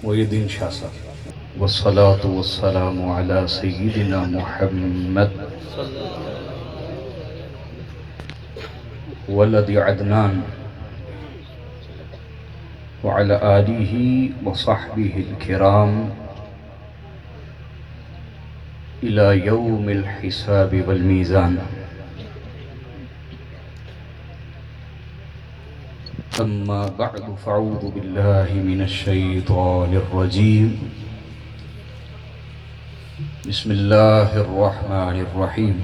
محی الدین شاہ صاحب والصلاة والسلام علی سیدنا محمد ولد عدنان وعلى آلہ وصحبہ الکرام إلى يوم الحساب والمیزان. أما بعد فأعوذ بالله من الشيطان الرجيم. بسم الله الرحمن الرحيم.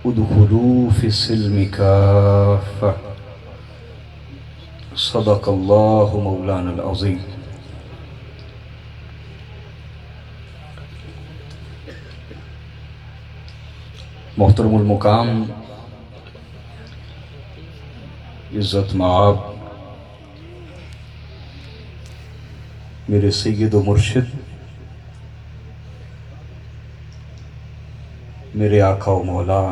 ادخلوا في السلم كافة. صدق الله مولانا العظيم. محترم المقام عزت مآب میرے سید و مرشد، میرے آقا و مولا،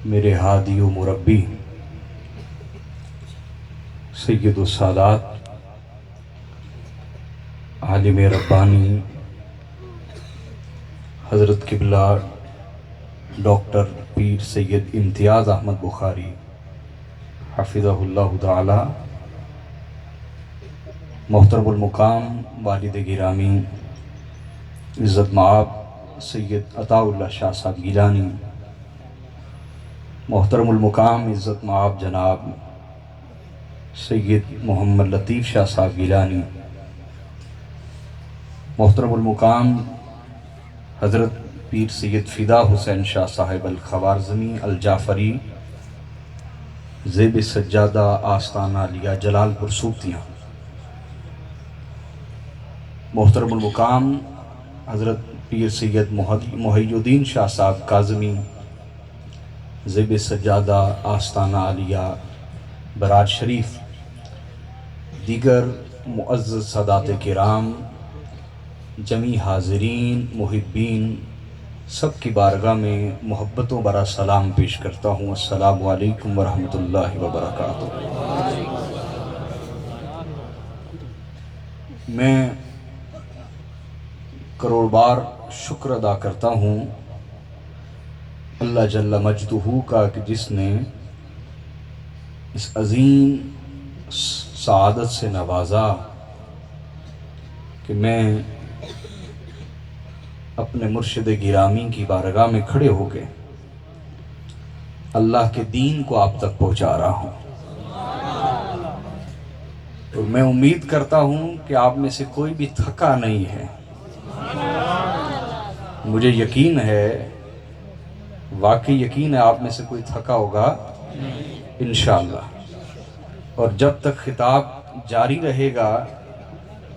میرے ہادی و مربی سید السادات عالم ربانی حضرت قبلہ ڈاکٹر پیر سید امتیاز احمد بخاری حفظہ اللہ تعالی، محترم المقام والد گرامی عزت مآب سید عطا اللہ شاہ صاحب گیلانی، محترم المقام عزت مآب جناب سید محمد لطیف شاہ صاحب گیلانی، محترم المقام حضرت پیر سید فدا حسین شاہ صاحب الخوارزمی الجعفری زیب سجادہ آستانہ علیہ جلال پور سوتیاں، محترم المقام حضرت پیر سید محی الدین شاہ صاحب کاظمی زیب سجادہ آستانہ علیہ برات شریف، دیگر معزز سادات کرام، جمیع حاضرین محبین، سب کی بارگاہ میں محبتوں برا سلام پیش کرتا ہوں. السلام علیکم ورحمۃ اللہ وبرکاتہ. میں کروڑ بار شکر ادا کرتا ہوں اللہ جل مجدہ کا کہ جس نے اس عظیم سعادت سے نوازا کہ میں اپنے مرشد گرامی کی بارگاہ میں کھڑے ہو کے اللہ کے دین کو آپ تک پہنچا رہا ہوں. تو میں امید کرتا ہوں کہ آپ میں سے کوئی بھی تھکا نہیں ہے. مجھے یقین ہے، واقعی یقین ہے آپ میں سے کوئی تھکا ہوگا انشاءاللہ. اور جب تک خطاب جاری رہے گا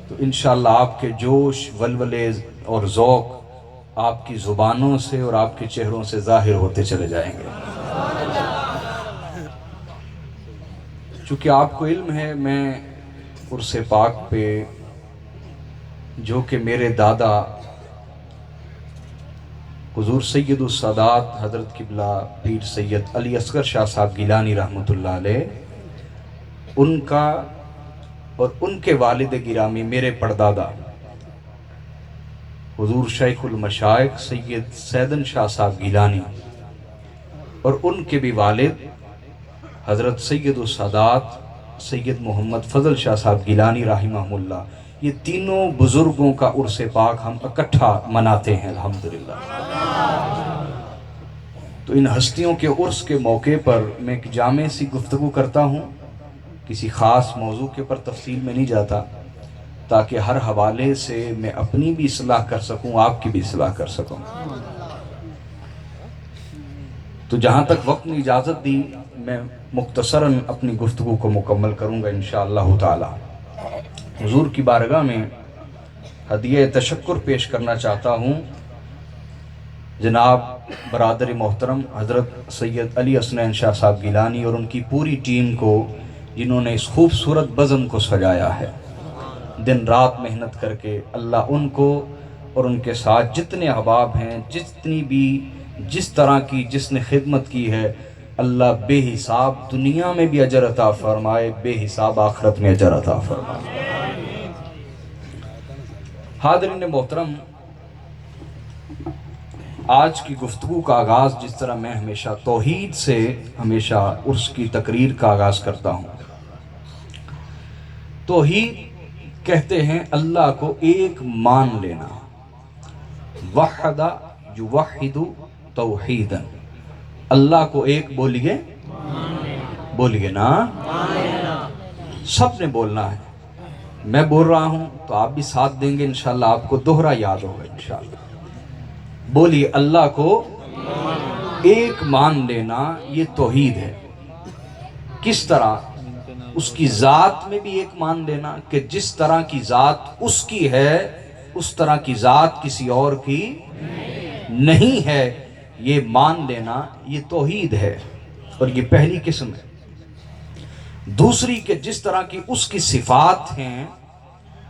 تو انشاءاللہ آپ کے جوش ولولے اور ذوق آپ کی زبانوں سے اور آپ کے چہروں سے ظاہر ہوتے چلے جائیں گے. چونکہ آپ کو علم ہے میں عرس پاک پہ جو کہ میرے دادا حضور سید السادات حضرت قبلہ پیر سید علی اصغر شاہ صاحب گیلانی رحمۃ اللہ علیہ، ان کا اور ان کے والد گرامی میرے پردادا حضور شیخ المشائخ سید سیدن شاہ صاحب گیلانی، اور ان کے بھی والد حضرت سید السادات سید محمد فضل شاہ صاحب گیلانی رحمہ اللہ، یہ تینوں بزرگوں کا عرس پاک ہم اکٹھا مناتے ہیں الحمدللہ. تو ان ہستیوں کے عرس کے موقع پر میں ایک جامع سی گفتگو کرتا ہوں، کسی خاص موضوع کے پر تفصیل میں نہیں جاتا، تاکہ ہر حوالے سے میں اپنی بھی اصلاح کر سکوں، آپ کی بھی اصلاح کر سکوں. تو جہاں تک وقت نے اجازت دی میں مختصراً اپنی گفتگو کو مکمل کروں گا انشاءاللہ تعالی. حضور کی بارگاہ میں ہدیہ تشکر پیش کرنا چاہتا ہوں جناب برادر محترم حضرت سید علی حسنین شاہ صاحب گیلانی اور ان کی پوری ٹیم کو، جنہوں نے اس خوبصورت بزم کو سجایا ہے دن رات محنت کر کے. اللہ ان کو اور ان کے ساتھ جتنے احباب ہیں، جتنی بھی جس طرح کی جس نے خدمت کی ہے، اللہ بے حساب دنیا میں بھی اجر عطا فرمائے، بے حساب آخرت میں اجر عطا فرمائے۔ حاضرین محترم، آج کی گفتگو کا آغاز جس طرح میں ہمیشہ توحید سے ہمیشہ عرس کی تقریر کا آغاز کرتا ہوں۔ توحید کہتے ہیں اللہ کو ایک مان لینا، وحد یوحد توحیدا، اللہ کو ایک بولیے نا، سب نے بولنا ہے۔ میں بول رہا ہوں تو آپ بھی ساتھ دیں گے انشاءاللہ، آپ کو دوہرا یاد ہوگا انشاءاللہ۔ بولیے اللہ کو ایک مان لینا، یہ توحید ہے۔ کس طرح؟ اس کی ذات میں بھی ایک مان لینا کہ جس طرح کی ذات اس کی ہے اس طرح کی ذات کسی اور کی نہیں ہے، یہ مان لینا، یہ توحید ہے، اور یہ پہلی قسم ہے۔ دوسری کہ جس طرح کی اس کی صفات ہیں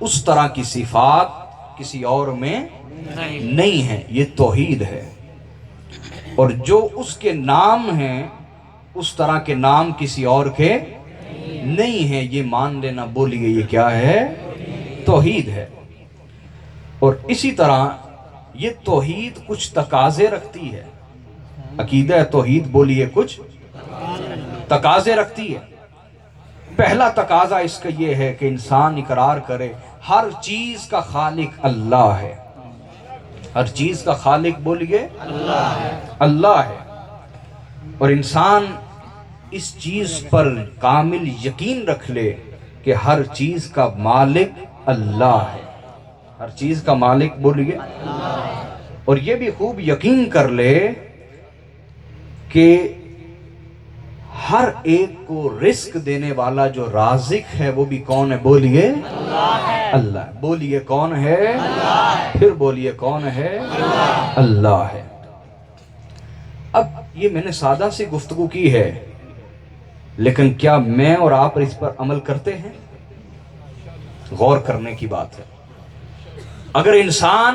اس طرح کی صفات کسی اور میں نہیں ہیں، یہ توحید ہے۔ اور جو اس کے نام ہیں اس طرح کے نام کسی اور کے نہیں ہیں، یہ مان لینا، بولیے یہ کیا ہے؟ توحید ہے۔ اور اسی طرح یہ توحید کچھ تقاضے رکھتی ہے۔ عقیدہ توحید بولیے کچھ تقاضے رکھتی ہے۔ پہلا تقاضا اس کا یہ ہے کہ انسان اقرار کرے ہر چیز کا خالق اللہ ہے۔ ہر چیز کا خالق بولیے اللہ ہے، اور انسان اس چیز پر کامل یقین رکھ لے کہ ہر چیز کا مالک اللہ ہے۔ ہر چیز کا مالک بولیے، اور یہ بھی خوب یقین کر لے کہ ہر ایک کو رزق دینے والا جو رازق ہے وہ بھی کون ہے؟ بولیے اللہ۔ بولیے کون ہے؟ پھر بولیے کون ہے؟ اللہ ہے۔ اب یہ میں نے سادہ سی گفتگو کی ہے، لیکن کیا میں اور آپ اس پر عمل کرتے ہیں؟ غور کرنے کی بات ہے۔ اگر انسان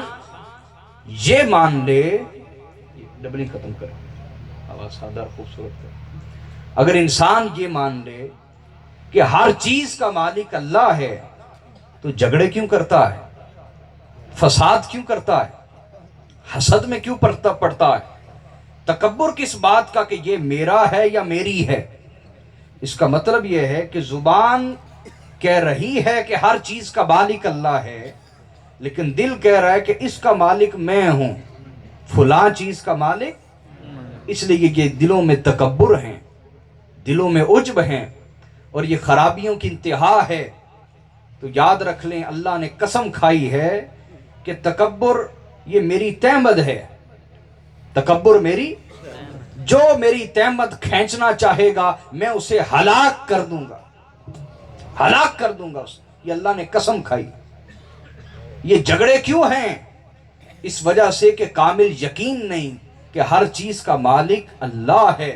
یہ مان لے، ڈبلی ختم کریں، آواز سادہ خوبصورت ہے۔ اگر انسان یہ مان لے کہ ہر چیز کا مالک اللہ ہے تو جھگڑے کیوں کرتا ہے؟ فساد کیوں کرتا ہے؟ حسد میں کیوں پڑتا ہے؟ تکبر کس بات کا کہ یہ میرا ہے یا میری ہے؟ اس کا مطلب یہ ہے کہ زبان کہہ رہی ہے کہ ہر چیز کا مالک اللہ ہے، لیکن دل کہہ رہا ہے کہ اس کا مالک میں ہوں، فلاں چیز کا مالک۔ اس لیے کہ دلوں میں تکبر ہیں، دلوں میں عجب ہیں، اور یہ خرابیوں کی انتہا ہے۔ تو یاد رکھ لیں، اللہ نے قسم کھائی ہے کہ تکبر یہ میری تہمت ہے۔ تکبر جو میری تہمت کھینچنا چاہے گا میں اسے ہلاک کر دوں گا، ہلاک کر دوں گا اسے۔ یہ اللہ نے قسم کھائی۔ یہ جھگڑے کیوں ہیں؟ اس وجہ سے کہ کامل یقین نہیں کہ ہر چیز کا مالک اللہ ہے۔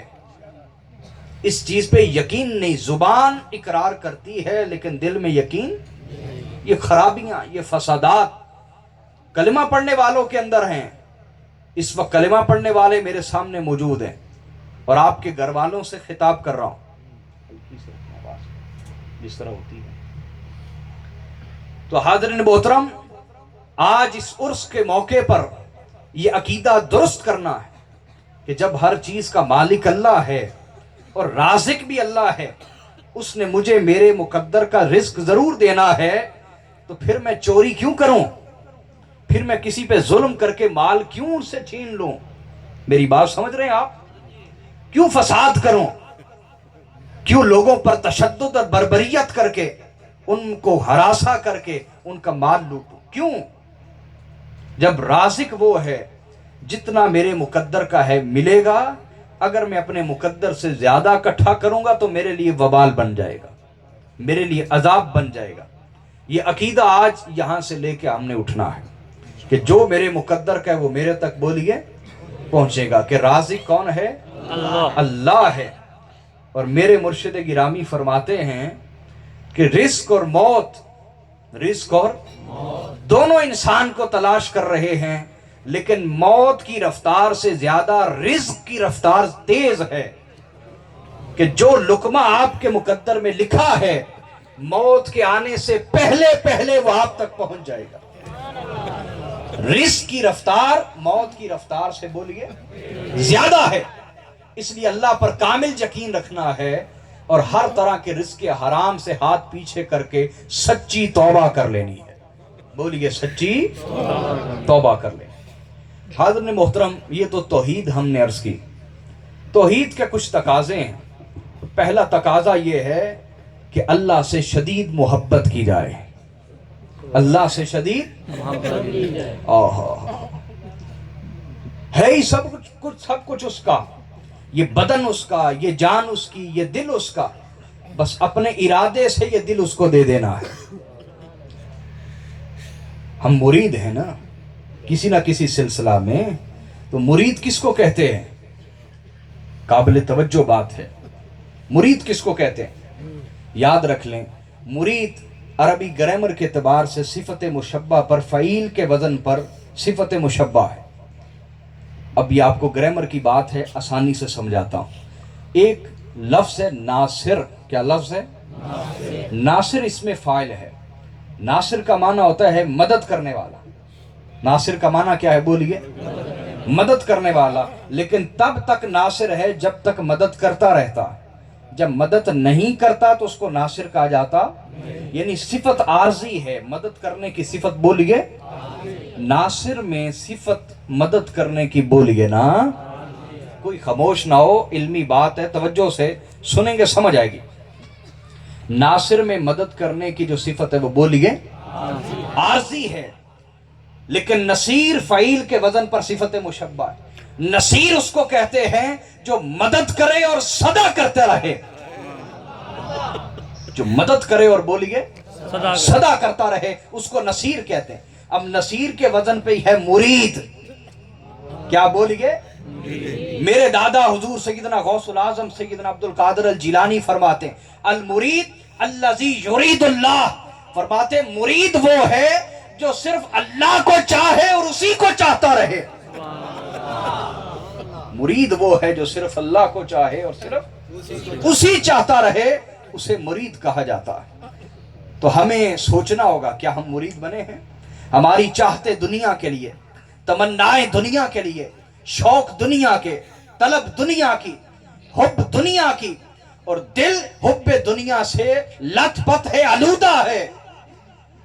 اس چیز پہ یقین نہیں، زبان اقرار کرتی ہے لیکن دل میں یقین۔ یہ خرابیاں، یہ فسادات کلمہ پڑھنے والوں کے اندر ہیں۔ اس وقت کلمہ پڑھنے والے میرے سامنے موجود ہیں، اور آپ کے گھر والوں سے خطاب کر رہا ہوں جس طرح ہوتی ہے۔ تو حاضرین محترم، آج اس عرس کے موقع پر یہ عقیدہ درست کرنا ہے کہ جب ہر چیز کا مالک اللہ ہے اور رازق بھی اللہ ہے، اس نے مجھے میرے مقدر کا رزق ضرور دینا ہے، تو پھر میں چوری کیوں کروں؟ پھر میں کسی پہ ظلم کر کے مال کیوں ان سے چھین لوں؟ میری بات سمجھ رہے ہیں آپ؟ کیوں فساد کروں؟ کیوں لوگوں پر تشدد اور بربریت کر کے ان کو ہراساں کر کے ان کا مال لوٹوں؟ کیوں؟ جب رازق وہ ہے، جتنا میرے مقدر کا ہے ملے گا۔ اگر میں اپنے مقدر سے زیادہ اکٹھا کروں گا تو میرے لیے وبال بن جائے گا، میرے لیے عذاب بن جائے گا۔ یہ عقیدہ آج یہاں سے لے کے ہم نے اٹھنا ہے کہ جو میرے مقدر کا ہے وہ میرے تک بولیے پہنچے گا، کہ رازق کون ہے؟ اللہ ہے۔ اور میرے مرشد گرامی فرماتے ہیں کہ رزق اور موت دونوں انسان کو تلاش کر رہے ہیں، لیکن موت کی رفتار سے زیادہ رزق کی رفتار تیز ہے۔ کہ جو لقمہ آپ کے مقدر میں لکھا ہے موت کے آنے سے پہلے پہلے وہ آپ تک پہنچ جائے گا۔ رزق کی رفتار موت کی رفتار سے بولیے زیادہ ہے، اس لیے اللہ پر کامل یقین رکھنا ہے اور ہر طرح کے رزق حرام سے ہاتھ پیچھے کر کے سچی توبہ کر لینی ہے۔ بولیے سچی توبہ کر لینی۔ حاضرین محترم، یہ تو توحید ہم نے عرض کی۔ توحید کے کچھ تقاضے ہیں۔ پہلا تقاضا یہ ہے کہ اللہ سے شدید محبت کی جائے، اللہ سے شدید محبت کی جائے۔ ہے ہی سب کچھ اس کا، یہ بدن اس کا، یہ جان اس کی، یہ دل اس کا، بس اپنے ارادے سے یہ دل اس کو دے دینا ہے۔ ہم مرید ہیں نا کسی نہ کسی سلسلہ میں، تو مرید کس کو کہتے ہیں؟ قابل توجہ بات ہے، مرید کس کو کہتے ہیں؟ یاد رکھ لیں، مرید عربی گرامر کے اعتبار سے صفت مشبہ پر فعیل کے وزن پر صفت مشبہ ہے۔ اب یہ آپ کو گرامر کی بات ہے، آسانی سے سمجھاتا ہوں۔ ایک لفظ ہے ناصر۔ کیا لفظ ہے؟ ناصر اس میں فاعل ہے۔ ناصر کا معنی ہوتا ہے مدد کرنے والا۔ ناصر کا معنی کیا ہے بولیے؟ مدد کرنے والا۔ لیکن تب تک ناصر ہے جب تک مدد کرتا رہتا ہے، جب مدد نہیں کرتا تو اس کو ناصر کہا جاتا، یعنی صفت عارضی ہے، مدد کرنے کی صفت بولیے ناصر میں صفت مدد کرنے کی بولیے نا، کوئی خاموش نہ ہو، علمی بات ہے، توجہ سے سنیں گے سمجھ آئے گی۔ ناصر میں مدد کرنے کی جو صفت ہے وہ بولیے عارضی ہے، لیکن نصیر فعیل کے وزن پر صفت مشبہ ہے۔ نصیر اس کو کہتے ہیں جو مدد کرے اور صدا کرتے رہے، جو مدد کرے اور بولیے صدا کرتا رہے، اس کو نصیر کہتے ہیں۔ اب نصیر کے وزن پہ ہی ہے مرید۔ کیا بولیے؟ میرے دادا حضور سیدنا غوث العظم سیدنا عبد القادر الجیلانی فرماتے ہیں المرید الذی یرید اللہ، فرماتے مرید وہ ہے جو صرف اللہ کو چاہے اور اسی کو چاہتا رہے۔ مرید وہ ہے جو صرف اللہ کو چاہے اور صرف اسی چاہتا رہے، اسے مرید کہا جاتا ہے۔ تو ہمیں سوچنا ہوگا کیا ہم مرید بنے ہیں؟ ہماری چاہتے دنیا کے لیے، تمنائیں دنیا کے لیے، شوق دنیا کے، طلب دنیا کی، حب دنیا کی، اور دل حب دنیا سے لت پت ہے، آلودہ ہے۔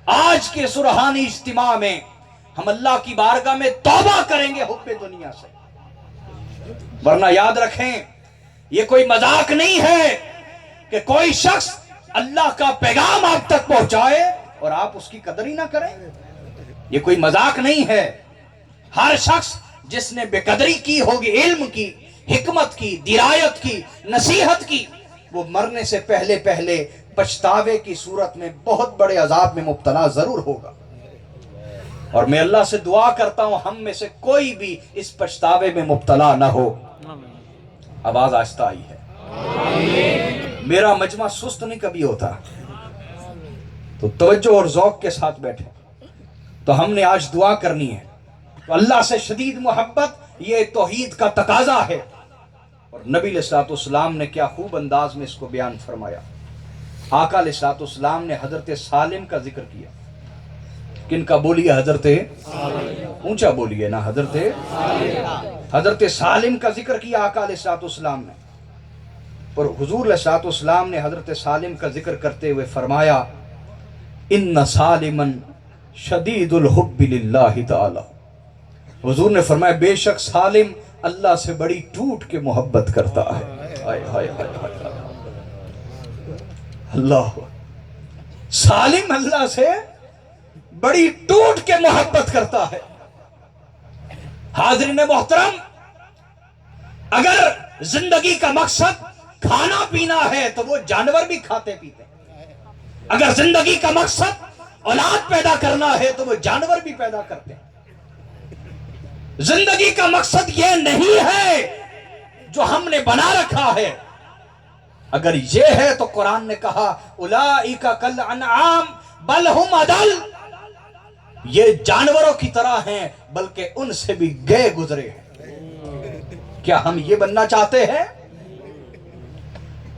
آج کے سرحانی اجتماع میں ہم اللہ کی بارگاہ میں توبہ کریں گے حب دنیا سے، ورنہ یاد رکھیں یہ کوئی مذاق نہیں ہے کہ کوئی شخص اللہ کا پیغام آپ تک پہنچائے اور آپ اس کی قدر ہی نہ کریں۔ یہ کوئی مذاق نہیں ہے۔ ہر شخص جس نے بے قدری کی ہوگی، علم کی، حکمت کی، درایت کی، نصیحت کی، وہ مرنے سے پہلے پہلے پچھتاوے کی صورت میں بہت بڑے عذاب میں مبتلا ضرور ہوگا۔ اور میں اللہ سے دعا کرتا ہوں ہم میں سے کوئی بھی اس پچھتاوے میں مبتلا نہ ہو۔ آواز آہستہ آئی ہے؟ میرا مجمع سست نہیں کبھی ہوتا، تو توجہ اور ذوق کے ساتھ بیٹھے۔ تو ہم نے آج دعا کرنی ہے، تو اللہ سے شدید محبت یہ توحید کا تقاضا ہے۔ اور نبی علیہ الصلوۃ والسلام نے کیا خوب انداز میں اس کو بیان فرمایا۔ آقا علیہ الصلوۃ والسلام نے حضرت سالم کا ذکر کیا۔ کن کا بولیے؟ حضرت اونچا بولیے نا، حضرت سالم کا ذکر کیا آقا علیہ الصلوۃ والسلام نے۔ اور حضور علیہ الصلوۃ والسلام نے حضرت سالم کا ذکر کرتے ہوئے فرمایا ان سالما شدید الحب للہ تعالی۔ حضور نے فرمایا بے شک سالم اللہ سے بڑی ٹوٹ کے محبت کرتا ہے۔ ہائے ہائے ہائے ہائے، اللہ سالم اللہ سے بڑی ٹوٹ کے محبت کرتا ہے۔ حاضرین محترم، اگر زندگی کا مقصد کھانا پینا ہے تو وہ جانور بھی کھاتے پیتے ہیں۔ اگر زندگی کا مقصد اولاد پیدا کرنا ہے تو وہ جانور بھی پیدا کرتے ہیں۔ زندگی کا مقصد یہ نہیں ہے جو ہم نے بنا رکھا ہے۔ اگر یہ ہے تو قرآن نے کہا اولئک کالانعام بل ہم اضل، یہ جانوروں کی طرح ہیں بلکہ ان سے بھی گئے گزرے ہیں۔ کیا ہم یہ بننا چاہتے ہیں؟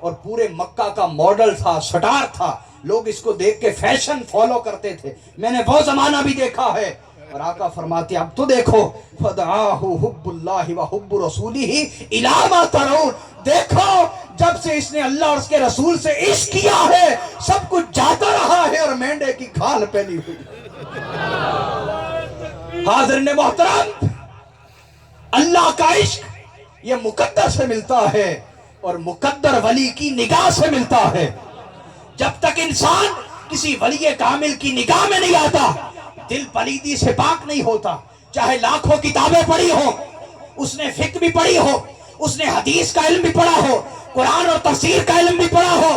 اور پورے مکہ کا ماڈل تھا، سٹار تھا، لوگ اس کو دیکھ کے فیشن فالو کرتے تھے، میں نے وہ زمانہ بھی دیکھا ہے۔ اور آقا فرماتے اب تو دیکھو فَدْعَاهُ حُبُّ اللَّهِ وَحُبُّ رَسُولِهِ إِلَىٰ مَا تَرَوْنَ، دیکھو جب سے اس نے اللہ اور اس کے رسول سے عشق کیا ہے سب کچھ جاتا رہا ہے اور مینڈے کی کھال پھیلی ہوئی۔ حاضرین محترم، اللہ کا عشق یہ مقدر سے ملتا ہے اور مقدر ولی کی نگاہ سے ملتا ہے۔ جب تک انسان کسی ولی کامل کی نگاہ میں نہیں آتا دل پلیدی سے پاک نہیں ہوتا، چاہے لاکھوں کتابیں پڑھی ہو، اس نے فقہ بھی پڑھی ہو، اس نے حدیث کا علم بھی پڑھا ہو، قرآن اور تفسیر کا علم بھی پڑھا ہو،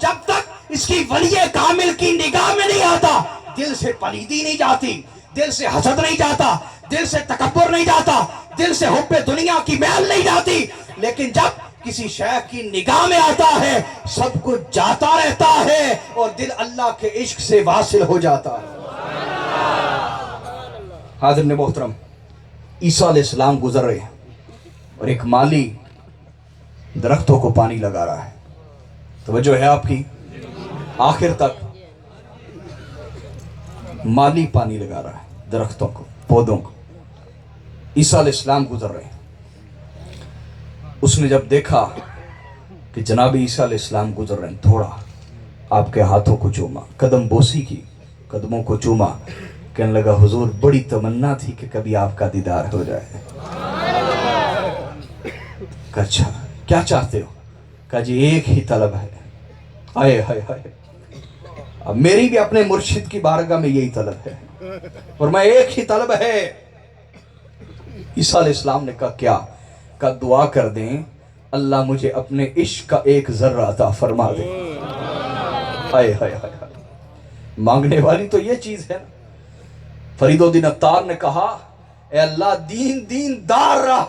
جب تک اس کی ولی کامل کی نگاہ میں نہیں آتا دل سے پلیدی نہیں جاتی، دل سے حسد نہیں جاتا، دل سے تکبر نہیں جاتا، دل سے حب دنیا کی میل نہیں جاتی۔ لیکن جب کسی شیخ کی نگاہ میں آتا ہے سب کچھ جاتا رہتا ہے اور دل اللہ کے عشق سے واصل ہو جاتا ہے۔ حاضرین محترم، عیسیٰ علیہ السلام گزر رہے ہیں اور ایک مالی درختوں کو پانی لگا رہا ہے، توجہ ہے آپ کی؟ آخر تک مالی پانی لگا رہا ہے درختوں کو، پودوں کو۔ عیسیٰ علیہ السلام گزر رہے ہیں، اس نے جب دیکھا کہ جناب عیسیٰ علیہ السلام گزر رہے ہیں تھوڑا آپ کے ہاتھوں کو چوما، قدم بوسی کی، قدموں کو چوما، کہنے لگا حضور بڑی تمنا تھی کہ کبھی آپ کا دیدار ہو جائے۔ کہا اچھا کیا چاہتے ہو؟ کہا جی ایک ہی طلب ہے۔ آئے ہائے ہائے، اب میری بھی اپنے مرشد کی بارگاہ میں یہی طلب ہے، اور میں ایک ہی طلب ہے۔ عیسیٰ علیہ السلام نے کہا کیا؟ کہا دعا کر دیں اللہ مجھے اپنے عشق کا ایک ذرہ عطا فرما دے۔ ہائے ہائے ہائے، مانگنے والی تو یہ چیز ہے نا۔ فرید الدین عطار نے کہا اے اللہ دین دیندار رہا،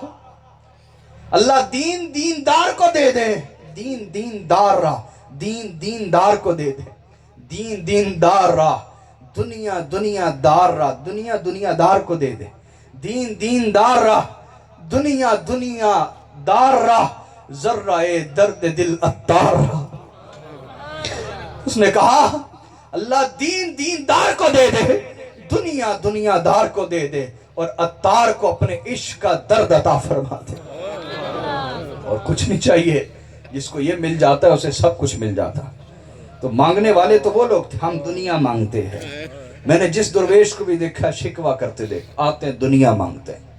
اللہ دین دیندار کو دے دے، دین دیندار رہا، دین دیندار کو دے دے، دین دیندار رہا، دنیا دنیا دار رہا، دنیا دنیا دار کو دے دے، دین دیندار رہا، دنیا دنیا دار رہا، ذرہ درد دل عطار رہا۔ اس نے کہا اللہ دین دیندار کو دے دے، دنیا دنیا دار کو دے دے، اور عطار کو اپنے عشق کا درد عطا فرما دے۔ اور کچھ نہیں چاہیے، جس کو یہ مل جاتا ہے اسے سب کچھ مل جاتا۔ تو مانگنے والے تو وہ لوگ تھے، ہم دنیا مانگتے ہیں۔ میں نے جس درویش کو بھی دیکھا شکوہ کرتے دیکھ، آتے ہیں دنیا مانگتے ہیں۔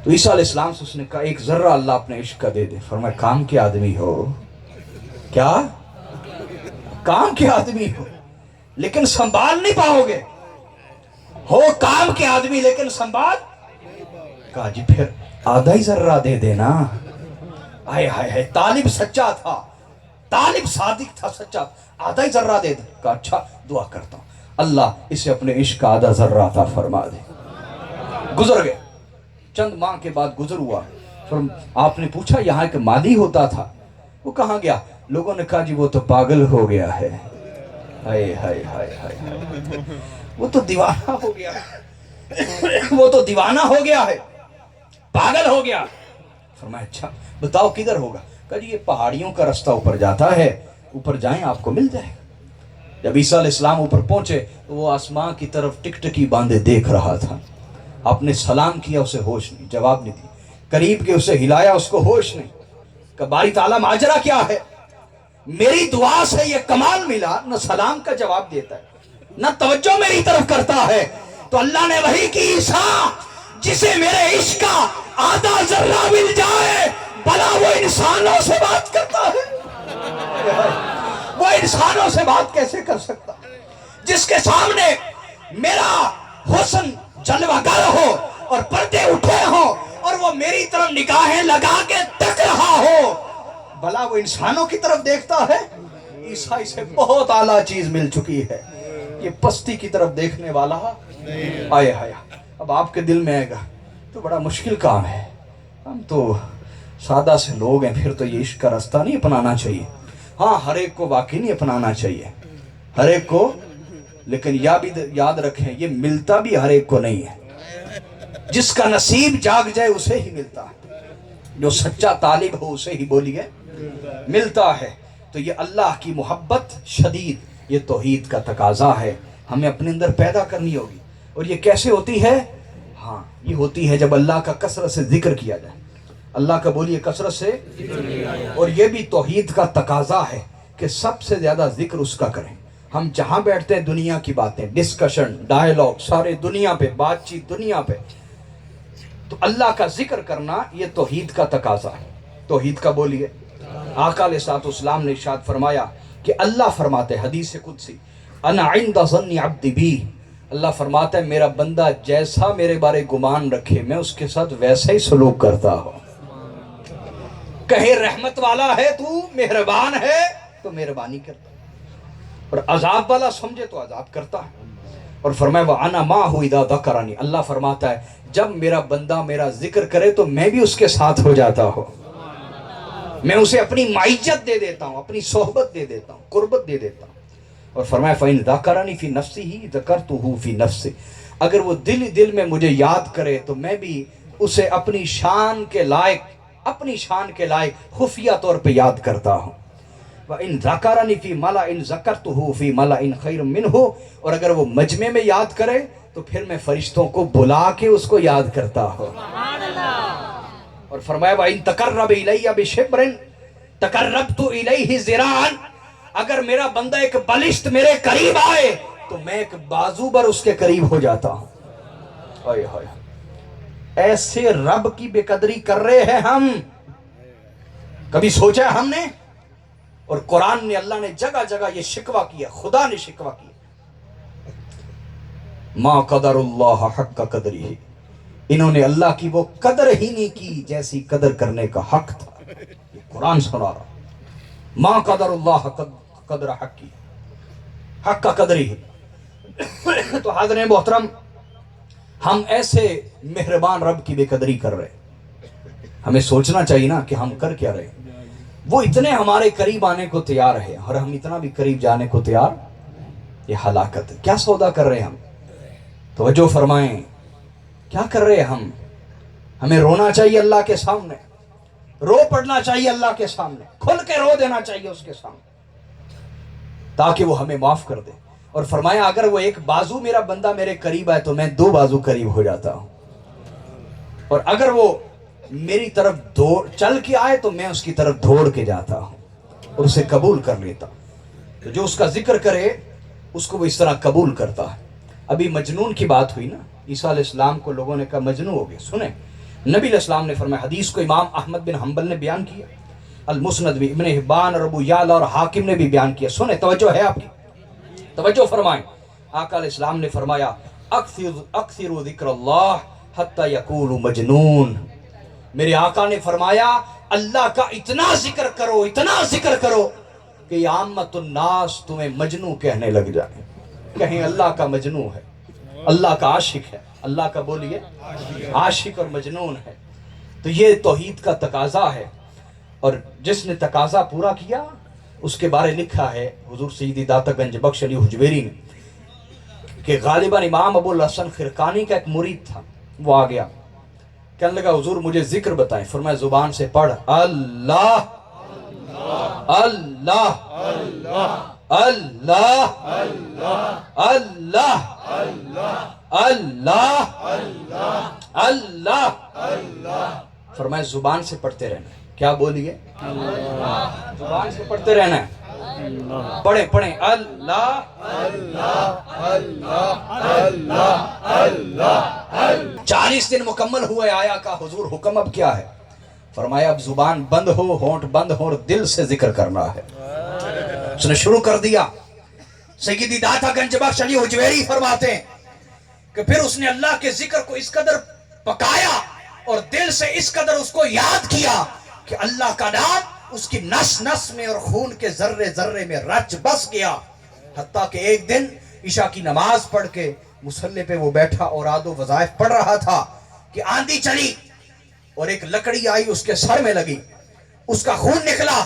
تو عیسیٰ علیہ السلام سے اس نے کہا ایک ذرہ اللہ اپنے عشق کا دے دے۔ فرمایا کام کے آدمی ہو، کیا کام کے آدمی ہو لیکن سنبھال نہیں پاؤ گے، ہو کام کے آدمی لیکن سنبھال۔ کہا جی پھر آدھا ہی ذرہ دے دینا۔ آئے ہائے ہائے، طالب سچا تھا، طالب صادق تھا، سچا، آدھا ہی ذرہ دے دے۔ کہا اچھا دعا کرتا ہوں اللہ اسے اپنے عشق کا آدھا ذرہ عطا فرما دے۔ گزر گئے، چند ماہ کے بعد گزر ہوا۔ آپ نے پوچھا یہاں ایک مالی ہوتا تھا، وہ کہاں گیا؟ لوگوں نے کہا جی وہ تو پاگل ہو گیا ہے۔ ہائے ہائے ہائے ہائے، وہ تو دیوانہ ہو گیا، وہ تو دیوانہ ہو گیا ہے، پاگل ہو گیا۔ فرمایا اچھا بتاؤ کدھر ہوگا؟ کہا جی یہ پہاڑیوں کا رستہ اوپر جاتا ہے، اوپر جائیں آپ کو مل جائے گا۔ جب عیسیٰ علیہ السلام اوپر پہنچے تو وہ آسمان کی طرف ٹکٹکی باندھے دیکھ رہا تھا۔ آپ نے سلام کیا، اسے ہوش نہیں، جواب نہیں دی۔ قریب کے اسے ہلایا، اس کو ہوش نہیں۔ کہ باری تعالیٰ ماجرا کیا ہے؟ میری دعا سے یہ کمال ملا، نہ سلام کا جواب دیتا ہے نہ توجہ میری طرف کرتا ہے۔ تو اللہ نے وحی کی عیسیٰ جسے میرے عشق کا آدھا ذرہ مل جائے بھلا وہ انسانوں سے بات کرتا ہے؟ وہ انسانوں سے بات کیسے کر سکتا؟ جس کے سامنے میرا حسن جلوہ گر ہو اور پردے اٹھے ہو اور وہ میری طرف نگاہیں لگا کے تک رہا ہو، بھلا وہ انسانوں کی طرف دیکھتا ہے؟ عیسائی سے بہت اعلیٰ چیز مل چکی ہے، یہ پستی کی طرف دیکھنے والا آئے ہائے۔ اب آپ کے دل میں آئے گا تو بڑا مشکل کام ہے، ہم تو سادہ سے لوگ ہیں، پھر تو یہ عشق کا راستہ نہیں اپنانا چاہیے۔ ہاں ہر ایک کو واقعی نہیں اپنانا چاہیے، ہر ایک کو، لیکن یاد رکھیں یہ ملتا بھی ہر ایک کو نہیں ہے۔ جس کا نصیب جاگ جائے اسے ہی ملتا ہے، جو سچا طالب ہو اسے ہی بولیے ملتا ہے۔ تو یہ اللہ کی محبت شدید، یہ توحید کا تقاضا ہے، ہمیں اپنے اندر پیدا کرنی ہوگی۔ اور یہ کیسے ہوتی ہے؟ ہاں یہ ہوتی ہے جب اللہ کا کثرت سے ذکر کیا جائے۔ اللہ کا بولیے کثرت سے۔ اور یہ بھی توحید کا تقاضا ہے کہ سب سے زیادہ ذکر اس کا کریں۔ ہم جہاں بیٹھتے ہیں دنیا کی باتیں، ڈسکشن، ڈائیلاگ، سارے دنیا پہ بات چیت، دنیا پہ، تو اللہ کا ذکر کرنا یہ توحید کا تقاضا ہے۔ توحید کا بولیے۔ آقا علیہ الصلوۃ والسلام نے ارشاد فرمایا کہ اللہ فرماتے حدیث قدسی، انا عند ظن عبدی بی، اللہ فرماتا ہے میرا بندہ جیسا میرے بارے گمان رکھے میں اس کے ساتھ ویسا ہی سلوک کرتا ہوں۔ کہے رحمت والا ہے تو، مہربان ہے تو مہربانی کرتا، اور عذاب والا سمجھے تو عذاب کرتا ہے۔ اور فرمایا وَأَنَا مَعَهُ إِذَا ذَكَرَنِي، اللہ فرماتا ہے جب میرا بندہ میرا ذکر کرے تو میں بھی اس کے ساتھ ہو جاتا ہوں، میں اسے اپنی معیت دے دیتا ہوں، اپنی صحبت دے دیتا ہوں، قربت دے دیتا ہوں۔ اور فرمایا فَإِن ذَكَرَنِي فِي نَفْسِهِ ذَكَرْتُهُ فِي نَفْسِي، اگر وہ دل میں مجھے یاد کرے تو میں بھی اسے اپنی شان کے لائق خفیہ طور پہ یاد کرتا ہوں۔ وَإِن ذَكَرَنِي فِي مَلَئٍ ذَكَرْتُهُ فِي مَلَئٍ خَيْرٍ مِّنْهُ، اور اگر وہ مجمع میں یاد کرے تو پھر میں فرشتوں کو بلا کے اس کو یاد کرتا ہوں۔ اور فرمایا وَإِن تَقَرَّبَ إِلَيَّ بِشِبْرٍ تَقَرَّبْتُ إِلَيْهِ ذِرَاعًا، اگر میرا بندہ ایک بلشت میرے قریب آئے تو میں ایک بازو بر اس کے قریب ہو جاتا ہوں۔ ہائے ہائے، ایسے رب کی بے قدری کر رہے ہیں ہم، کبھی سوچا ہے ہم نے؟ اور قرآن نے، اللہ نے جگہ جگہ یہ شکوہ کیا، خدا نے شکوہ کیا، ما قدر اللہ حق قدرہ، انہوں نے اللہ کی وہ قدر ہی نہیں کی جیسی قدر کرنے کا حق تھا۔ یہ قرآن سنا رہا، ما قدر اللہ قدر حق کا قدر ہی۔ تو حاضرین محترم، ہم ایسے مہربان رب کی بے قدری کر رہے، ہمیں سوچنا چاہیے نا کہ ہم کر کیا رہے۔ وہ اتنے ہمارے قریب آنے کو تیار ہے اور ہم اتنا بھی قریب جانے کو تیار، یہ ہلاکت ہے۔ کیا سودا کر رہے ہم؟ توجہ فرمائیں، کیا کر رہے ہم؟ ہمیں رونا چاہیے اللہ کے سامنے، رو پڑنا چاہیے اللہ کے سامنے، کھل کے رو دینا چاہیے اس کے سامنے تاکہ وہ ہمیں معاف کر دے۔ اور فرمایا اگر وہ ایک بازو میرا بندہ میرے قریب آئے تو میں 2 بازو قریب ہو جاتا ہوں، اور اگر وہ میری طرف چل کے آئے تو میں اس کی طرف دوڑ کے جاتا ہوں اور اسے قبول کر لیتا ہوں۔ تو جو اس کا ذکر کرے اس کو وہ اس طرح قبول کرتا ہے۔ ابھی مجنون کی بات ہوئی نا، عیسیٰ علیہ السلام کو لوگوں نے کہا مجنون ہو گیا۔ سنیں نبی علیہ السلام نے فرمایا، حدیث کو امام احمد بن حنبل نے بیان کیا، المسند بھی، ابن حبان اور ابو یعلا اور حاکم نے بھی بیان کیا۔ سنیں، توجہ ہے آپ کی، توجہ فرمائیں۔ آقا علیہ السلام نے فرمایا اکثروا ذکر اللہ حتی یقولوا مجنون، میرے آقا نے فرمایا اللہ کا اتنا ذکر کرو، اتنا ذکر کرو کہ عامت الناس تمہیں مجنون کہنے لگ جائیں، کہیں اللہ کا مجنون ہے، اللہ کا عاشق ہے۔ اللہ کا بولیے عاشق اور مجنون ہے۔ تو یہ توحید کا تقاضا ہے، اور جس نے تقاضا پورا کیا اس کے بارے لکھا ہے حضور سیدی داتا گنج بخش علی حجویری نے کہ غالباً امام ابو الحسن خرقانی کا ایک مرید تھا، وہ آ گیا، کہنے لگا حضور مجھے ذکر بتائیں۔ فرمایا زبان سے پڑھ اللہ اللہ اللہ اللہ اللہ اللہ اللہ، فرمایا زبان سے پڑھتے رہنا ہے۔ کیا بولیے؟ زبان سے پڑھتے رہنا ہے۔ پڑھیں پڑھیں، اللہ اللہ اللہ اللہ اللہ۔ 40 دن مکمل ہوئے، آیا کا حضور حکم اب کیا ہے؟ فرمایا اب زبان بند ہو، ہونٹ بند ہو، اور دل سے ذکر کرنا ہے۔ اس نے شروع کر دیا۔ سیدی داتا گنج بخش علی حجویری فرماتے ہیں کہ پھر اس نے اللہ کے ذکر کو اس قدر پکایا اور دل سے اس قدر اس کو یاد کیا کہ اللہ کا نام اس کی نس نس میں اور خون کے ذرے ذرے میں رچ بس گیا، حتیٰ کہ ایک دن عشاء کی نماز پڑھ کے مصلی پہ وہ بیٹھا اور آد و وظائف پڑھ رہا تھا کہ آندھی چلی اور ایک لکڑی آئی اس کے سر میں لگی، اس کا خون نکلا،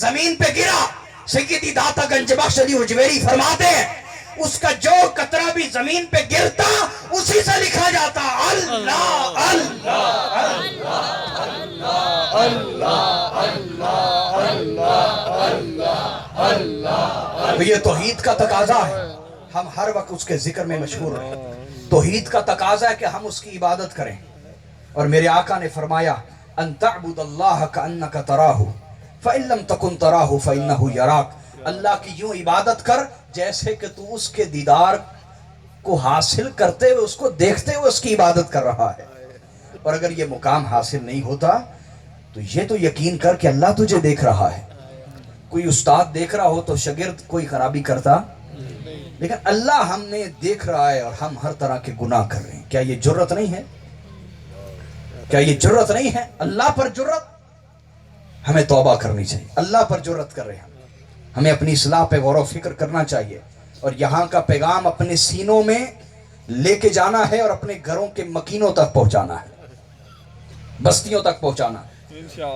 زمین پہ گرا۔ سیدی داتا گنج بخش علی حجویری فرماتے ہیں اس کا جو قطرہ بھی زمین پہ گرتا اسی سے لکھا جاتا اللہ اللہ اللہ اللہ اللہ۔ یہ توحید کا تقاضا ہے، ہم ہر وقت اس کے ذکر میں مشغول رہیں۔ توحید کا تقاضا ہے کہ ہم اس کی عبادت کریں، اور میرے آقا نے فرمایا ان تعبد اللہ کأنک تراہ فإن لم تکن تراہ فإنہ یراک، اللہ کی یوں عبادت کر جیسے کہ تو اس کے دیدار کو حاصل کرتے ہوئے، اس کو دیکھتے ہوئے اس کی عبادت کر رہا ہے۔ اور اگر یہ مقام حاصل نہیں ہوتا تو یہ تو یقین کر کہ اللہ تجھے دیکھ رہا ہے۔ کوئی استاد دیکھ رہا ہو تو شاگرد کوئی خرابی کرتا، لیکن اللہ ہم نے دیکھ رہا ہے اور ہم ہر طرح کے گناہ کر رہے ہیں۔ کیا یہ جرت نہیں ہے؟ کیا یہ جرت نہیں ہے؟ اللہ پر جرت، ہمیں توبہ کرنی چاہیے۔ اللہ پر جرت کر رہے ہیں، ہمیں اپنی اصلاح پہ غور و فکر کرنا چاہیے، اور یہاں کا پیغام اپنے سینوں میں لے کے جانا ہے اور اپنے گھروں کے مکینوں تک پہنچانا ہے، بستیوں تک پہنچانا ہے۔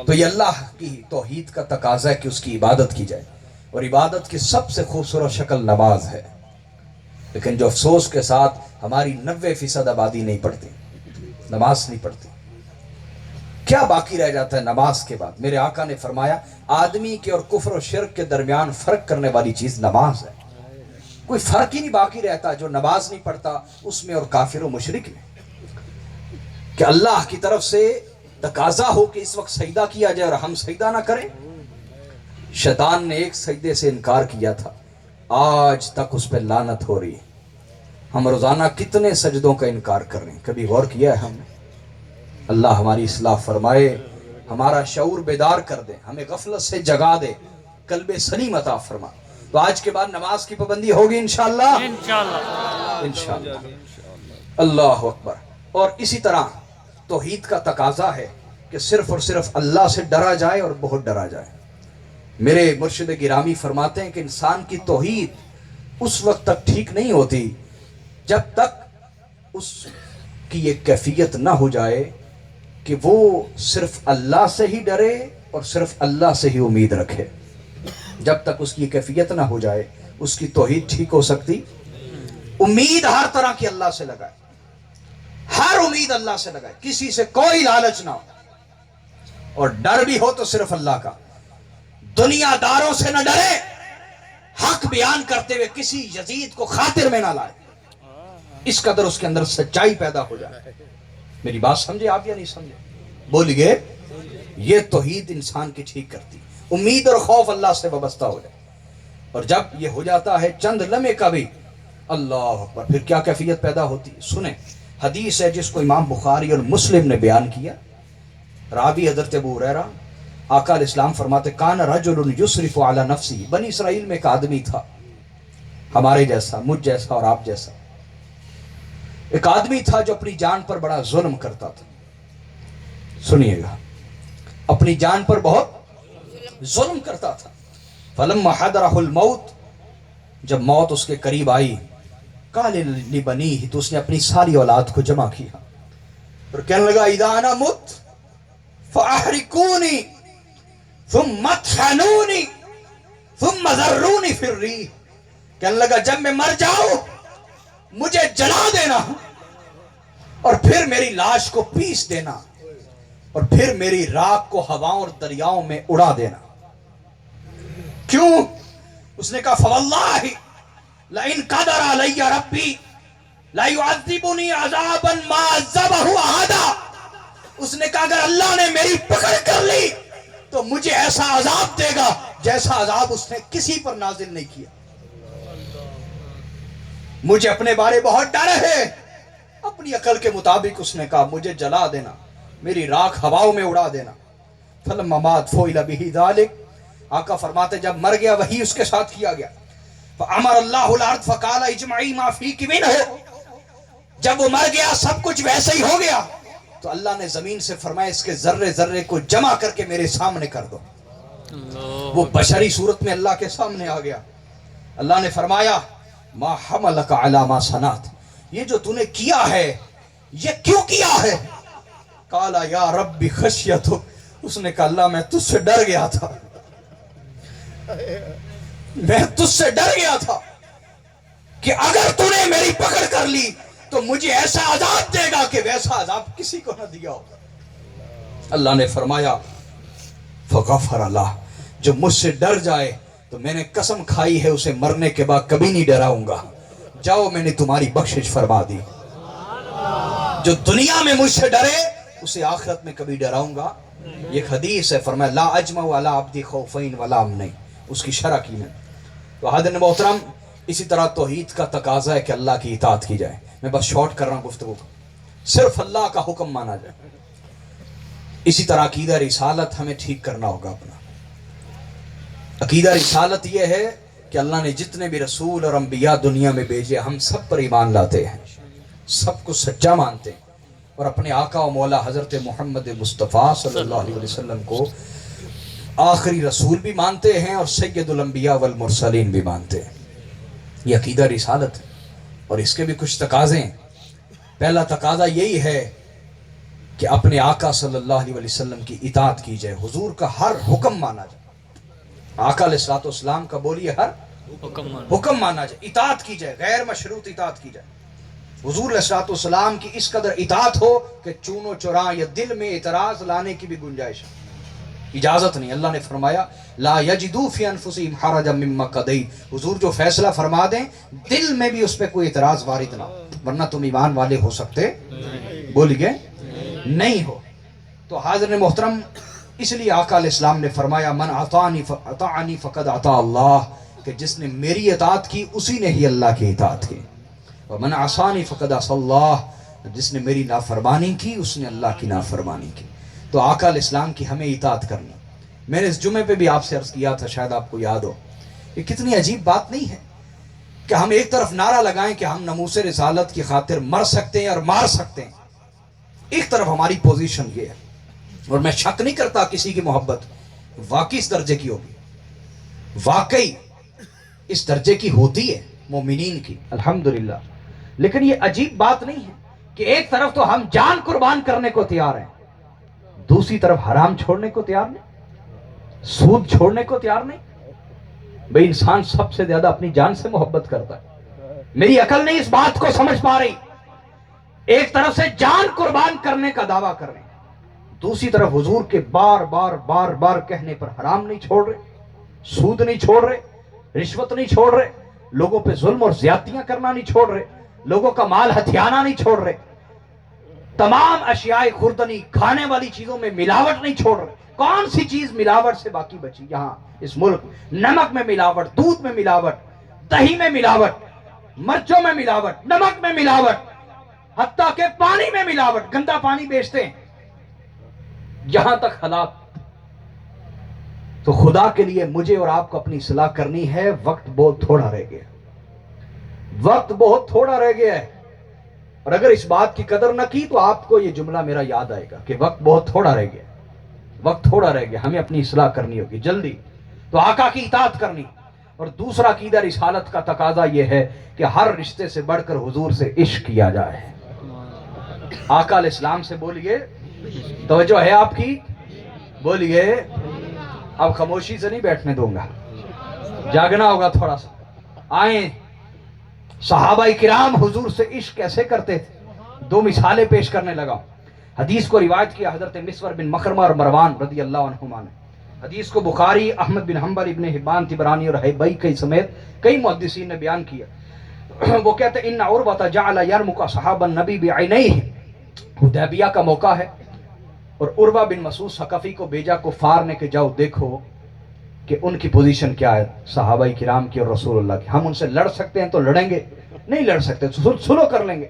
تو یہ اللہ کی توحید کا تقاضا ہے کہ اس کی عبادت کی جائے، اور عبادت کی سب سے خوبصورت شکل نماز ہے۔ لیکن جو افسوس کے ساتھ ہماری 90% آبادی نہیں پڑھتی، نماز نہیں پڑھتی۔ کیا باقی رہ جاتا ہے نماز کے بعد؟ میرے آقا نے فرمایا آدمی کے اور کفر و شرک کے درمیان فرق کرنے والی چیز نماز ہے۔ کوئی فرق ہی نہیں باقی رہتا جو نماز نہیں پڑھتا اس میں اور کافر و مشرک میں۔ کہ اللہ کی طرف سے تقاضا ہو کہ اس وقت سجدہ کیا جائے اور ہم سجدہ نہ کریں۔ شیطان نے ایک سجدے سے انکار کیا تھا، آج تک اس پہ لعنت ہو رہی ہے۔ ہم روزانہ کتنے سجدوں کا انکار کر رہے ہیں، کبھی غور کیا ہے ہم نے؟ اللہ ہماری اصلاح فرمائے، ہمارا شعور بیدار کر دے، ہمیں غفلت سے جگا دے، قلب سلیم عطا فرما۔ تو آج کے بعد نماز کی پابندی ہوگی انشاءاللہ، انشاءاللہ۔ اللہ اکبر۔ اور اسی طرح توحید کا تقاضا ہے کہ صرف اور صرف اللہ سے ڈرا جائے اور بہت ڈرا جائے۔ میرے مرشد گرامی فرماتے ہیں کہ انسان کی توحید اس وقت تک ٹھیک نہیں ہوتی جب تک اس کی یہ کیفیت نہ ہو جائے کہ وہ صرف اللہ سے ہی ڈرے اور صرف اللہ سے ہی امید رکھے۔ جب تک اس کی یہ کیفیت نہ ہو جائے اس کی توحید ٹھیک ہو سکتی۔ امید ہر طرح کی اللہ سے لگائے، ہر امید اللہ سے لگائے، کسی سے کوئی لالچ نہ ہو، اور ڈر بھی ہو تو صرف اللہ کا۔ دنیا داروں سے نہ ڈرے، حق بیان کرتے ہوئے کسی یزید کو خاطر میں نہ لائے، اس قدر اس کے اندر سچائی پیدا ہو جائے۔ میری بات سمجھے آپ یا نہیں سمجھے؟ بولیے۔ یہ توحید انسان کی ٹھیک کرتی، امید اور خوف اللہ سے وابستہ ہو جائے، اور جب یہ ہو جاتا ہے چند لمحے کا بھی، اللہ اکبر، پھر کیا کیفیت پیدا ہوتی ہے۔ سنیں، حدیث ہے جس کو امام بخاری اور مسلم نے بیان کیا، راوی حضرت ابو ہریرہ، آقا علیہ السلام فرماتے کان رجل یسرف علی نفسی، بنی اسرائیل میں ایک آدمی تھا، ہمارے جیسا، مجھ جیسا اور آپ جیسا۔ ایک آدمی تھا جو اپنی جان پر بڑا ظلم کرتا تھا۔ سنیے گا، اپنی جان پر بہت ظلم کرتا تھا۔ فلما حضرہ الموت، جب موت اس کے قریب آئی، قال لبنیہ، تو اس نے اپنی ساری اولاد کو جمع کیا اور کہنے لگا اذا انا مت فاحرقونی ثم اطحنونی ثم ذرونی فی الریح، کہنے لگا جب میں مر جاؤں مجھے جلا دینا، اور پھر میری لاش کو پیس دینا، اور پھر میری راکھ کو ہواؤں اور دریاؤں میں اڑا دینا۔ کیوں؟ اس نے کہا فواللہ لئن قدر علی ربی لیعذبنی عذابا ما عذبہ احدا، اس نے کہا اگر اللہ نے میری پکڑ کر لی تو مجھے ایسا عذاب دے گا جیسا عذاب اس نے کسی پر نازل نہیں کیا۔ مجھے اپنے بارے بہت ڈر ہے۔ اپنی عقل کے مطابق اس نے کہا مجھے جلا دینا، میری راکھ ہواؤں میں اڑا دینا۔ فلما مات فعل به ذلك، آقا فرماتے جب مر گیا وہی اس کے ساتھ کیا گیا۔ فامر اللہ الارض فقال اجمعی ما فیک منہ، جب وہ مر گیا سب کچھ ویسے ہی ہو گیا تو اللہ نے زمین سے فرمایا اس کے ذرے ذرے کو جمع کر کے میرے سامنے کر دو۔ وہ بشری صورت میں اللہ کے سامنے آ گیا۔ اللہ نے فرمایا ما حملک علی ما صنعت، یہ جو تو نے کیا ہے یہ کیوں کیا ہے؟ قال یا رب خشیتک، اس نے کہا اللہ میں تجھ سے ڈر گیا تھا، میں تجھ سے ڈر گیا تھا کہ اگر تو نے میری پکڑ کر لی تو مجھے ایسا عذاب دے گا کہ ویسا عذاب کسی کو نہ دیا ہو. اللہ نے فرمایا فغفر اللہ، جو مجھ سے ڈر جائے تو میں نے قسم کھائی ہے اسے مرنے کے بعد کبھی نہیں ڈراؤں گا. جاؤ میں نے تمہاری بخشش فرما دی. جو دنیا میں مجھ سے ڈرے اسے آخرت میں کبھی ڈراؤں گا. یہ حدیث ہے، فرمایا لا اجمع ولا عبدی خوفین ولا امنین، اس کی شرح کی میں. تو حاضرین محترم، اسی طرح توحید کا تقاضا ہے کہ اللہ کی اطاعت کی جائے. میں بس شارٹ کر رہا ہوں گفتگو کو، صرف اللہ کا حکم مانا جائے. اسی طرح عقیدہ رسالت ہمیں ٹھیک کرنا ہوگا اپنا. عقیدہ رسالت یہ ہے کہ اللہ نے جتنے بھی رسول اور انبیاء دنیا میں بھیجے ہم سب پر ایمان لاتے ہیں، سب کو سچا مانتے ہیں، اور اپنے آقا و مولا حضرت محمد مصطفیٰ صلی اللہ علیہ وسلم کو آخری رسول بھی مانتے ہیں اور سید الانبیاء والمرسلین بھی مانتے ہیں. یہ عقیدہ رسالت ہے اور اس کے بھی کچھ تقاضے ہیں. پہلا تقاضا یہی ہے کہ اپنے آقا صلی اللہ علیہ وسلم کی اطاعت کی جائے، حضور کا ہر حکم مانا جائے. آقا علیہ الصلوۃ والسلام کا بولیے ہر حکم مانا جائے، اطاعت کی جائے، غیر مشروط اطاعت کی جائے. حضور علیہ الصلوۃ والسلام کی اس قدر اطاعت ہو کہ چون و چراں یا دل میں اعتراض لانے کی بھی گنجائش ہے، اجازت نہیں. اللہ نے فرمایا لا یجدوا فی انفسہم حرجا مما قضیت، حضور جو فیصلہ فرما دیں دل میں بھی اس پہ کوئی اعتراض وارد نہ ہو، ورنہ تم ایمان والے ہو سکتے بولیے نہیں ہو. تو حاضرین محترم، اس لیے آقا علیہ السلام نے فرمایا من اطاعنی فقد اطاع اللہ، کہ جس نے میری اطاعت کی اسی نے ہی اللہ کی اطاعت کی. ومن عصانی فقد عصى اللہ، جس نے میری نافرمانی کی اس نے اللہ کی نافرمانی کی. تو آقا علیہ السلام کی ہمیں اطاعت کرنی. میں نے اس جمعے پہ بھی آپ سے عرض کیا تھا، شاید آپ کو یاد ہو. یہ کتنی عجیب بات نہیں ہے کہ ہم ایک طرف نعرہ لگائیں کہ ہم ناموس رسالت کی خاطر مر سکتے ہیں اور مار سکتے ہیں. ایک طرف ہماری پوزیشن یہ ہے، اور میں شک نہیں کرتا کسی کی محبت واقعی اس درجے کی ہوگی، واقعی اس درجے کی ہوتی ہے مومنین کی الحمدللہ. لیکن یہ عجیب بات نہیں ہے کہ ایک طرف تو ہم جان قربان کرنے کو تیار ہیں، دوسری طرف حرام چھوڑنے کو تیار نہیں، سود چھوڑنے کو تیار نہیں. بھئی انسان سب سے زیادہ اپنی جان سے محبت کرتا ہے. میری عقل نہیں اس بات کو سمجھ پا رہی. ایک طرف سے جان قربان کرنے کا دعویٰ کر رہے ہیں، دوسری طرف حضور کے بار بار بار بار کہنے پر حرام نہیں چھوڑ رہے، سود نہیں چھوڑ رہے، رشوت نہیں چھوڑ رہے، لوگوں پہ ظلم اور زیادتیاں کرنا نہیں چھوڑ رہے، لوگوں کا مال ہتھیانا نہیں چھوڑ رہے، تمام اشیاء خوردنی کھانے والی چیزوں میں ملاوٹ نہیں چھوڑ رہے. کون سی چیز ملاوٹ سے باقی بچی یہاں اس ملک؟ نمک میں ملاوٹ، دودھ میں ملاوٹ، دہی میں ملاوٹ، مرچوں میں ملاوٹ، نمک میں ملاوٹ، حتیٰ کہ پانی میں ملاوٹ، گندا پانی بیچتے ہیں. یہاں تک حالات. تو خدا کے لیے مجھے اور آپ کو اپنی اصلاح کرنی ہے. وقت بہت تھوڑا رہ گیا، وقت بہت تھوڑا رہ گیا ہے. اور اگر اس بات کی قدر نہ کی تو آپ کو یہ جملہ میرا یاد آئے گا کہ وقت بہت تھوڑا رہ گیا، وقت تھوڑا رہ گیا. ہمیں اپنی اصلاح کرنی ہوگی جلدی. تو آقا کی اطاعت کرنی. اور دوسرا عقیدہ رسالت کا تقاضا یہ ہے کہ ہر رشتے سے بڑھ کر حضور سے عشق کیا جائے. آقا علیہ السلام سے بولیے، توجہ ہے آپ کی؟ بولیے. اب خاموشی سے نہیں بیٹھنے دوں گا، جاگنا ہوگا تھوڑا سا. آئیں، صحابہ کرام حضور سے عشق کیسے کرتے تھے، دو مثالیں پیش کرنے لگا. حدیث کو روایت کیا حضرت مسور بن مخرمہ اور مروان رضی اللہ عنہما نے. حدیث کو بخاری، احمد بن حنبل، ابن حبان، طبرانی اور حیبئی سمیت کئی محدثین نے بیان کیا. وہ کہتے ہیں ان عروہ جعل یرمق اصحاب النبی بعینیہ، حدیبیہ کا موقع ہے اور عروہ بن مسعود ثقفی کو بھیجا کفار نے کہ جاؤ دیکھو کہ ان کی پوزیشن کیا ہے صحابہ کرام کی اور رسول اللہ کی. ہم ان سے لڑ سکتے ہیں تو لڑیں گے، نہیں لڑ سکتے سلو کر لیں گے.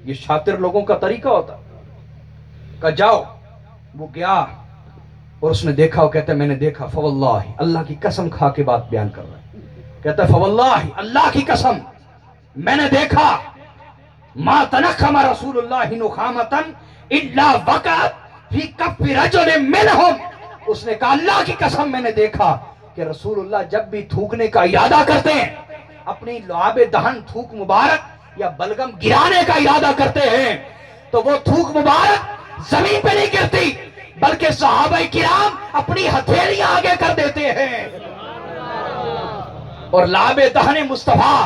یہ شاطر لوگوں کا طریقہ ہوتا. کہ جاؤ. وہ گیا اور اس نے دیکھا. وہ کہتا ہے میں نے دیکھا، فواللہ، اللہ کی قسم کھا کے بات بیان کر رہا ہے. کہتا ہے فواللہ، اللہ کی قسم میں نے دیکھا، ما تنخم رسول اللہ نخامتا الا وقعت فی کف رجل منہم. اس نے کہا اللہ کی قسم میں نے دیکھا کہ رسول اللہ جب بھی تھوکنے کا ارادہ کرتے ہیں، اپنی لعاب دہن تھوک مبارک یا بلغم گرانے کا ارادہ کرتے ہیں، تو وہ تھوک مبارک زمین پہ نہیں گرتی بلکہ صحابہ کرام اپنی ہتھیلیاں آگے کر دیتے ہیں اور لعاب دہن مصطفیٰ